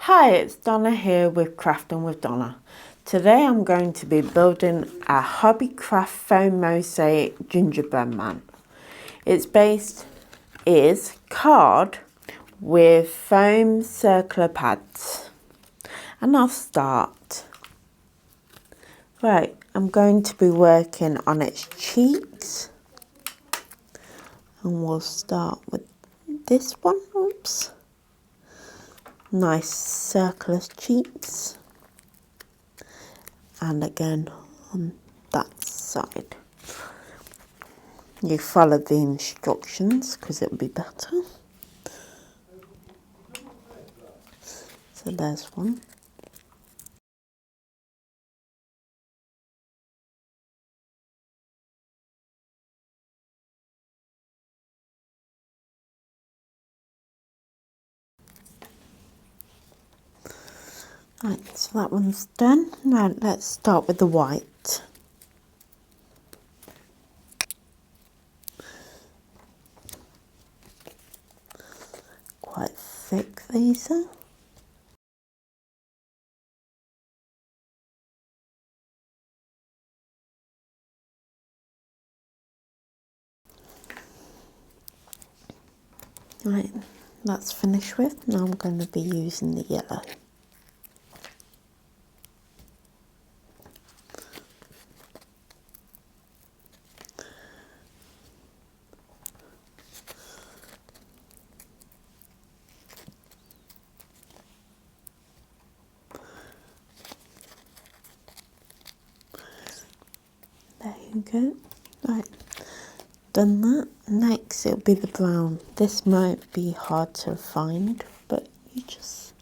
Hi, it's Donna here with Crafting with Donna. Today I'm going to be building a Hobbycraft foam mosaic gingerbread man. Its base is card with foam circular pads. And I'll start. Right, I'm going to be working on its cheeks. And we'll start with this one. Oops. Nice circular cheeks, and again on that side. You follow the instructions because it'll be better. So there's one. Right, so that one's done. Now let's start with the white. Quite thick these are. Right, that's finished with. Now I'm going to be using the yellow. There you go. Right, done that. Next it'll be the brown. This might be hard to find, but you just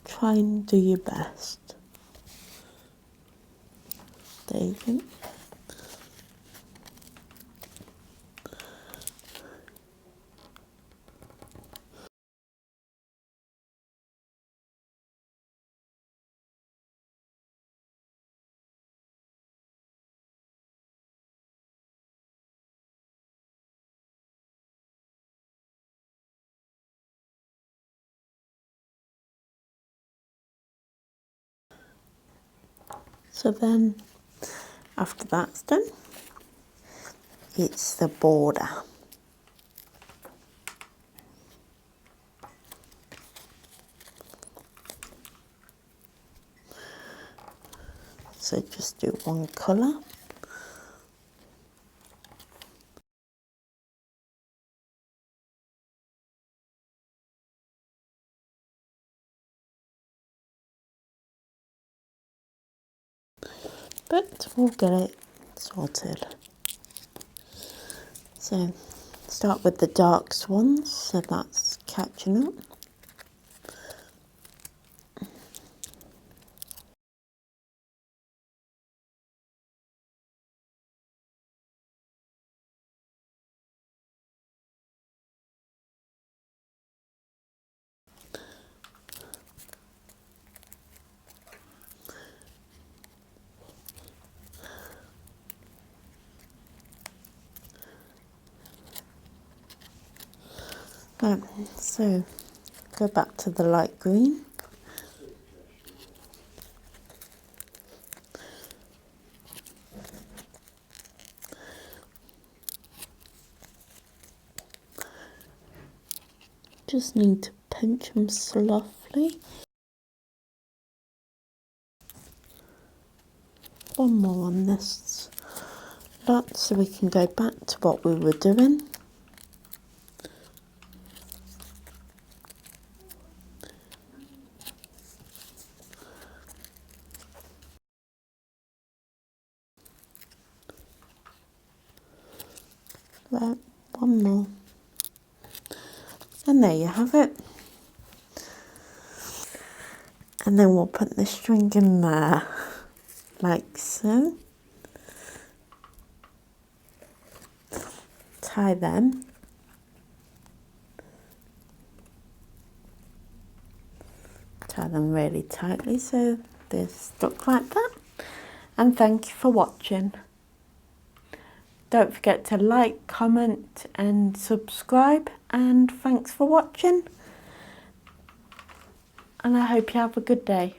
try and do your best. There you go. So then, after that's done, it's the border. So just do one colour. But we'll get it sorted. So start with the dark ones, so that's catching up. Right, so go back to the light green. Just need to pinch them softly. One more on this lot so we can go back to what we were doing. Right, one more. And there you have it. And then we'll put the string in there, like so. Tie them. Tie them really tightly so they're stuck like that. And thank you for watching. Don't forget to like, comment and subscribe, and thanks for watching. and I hope you have a good day.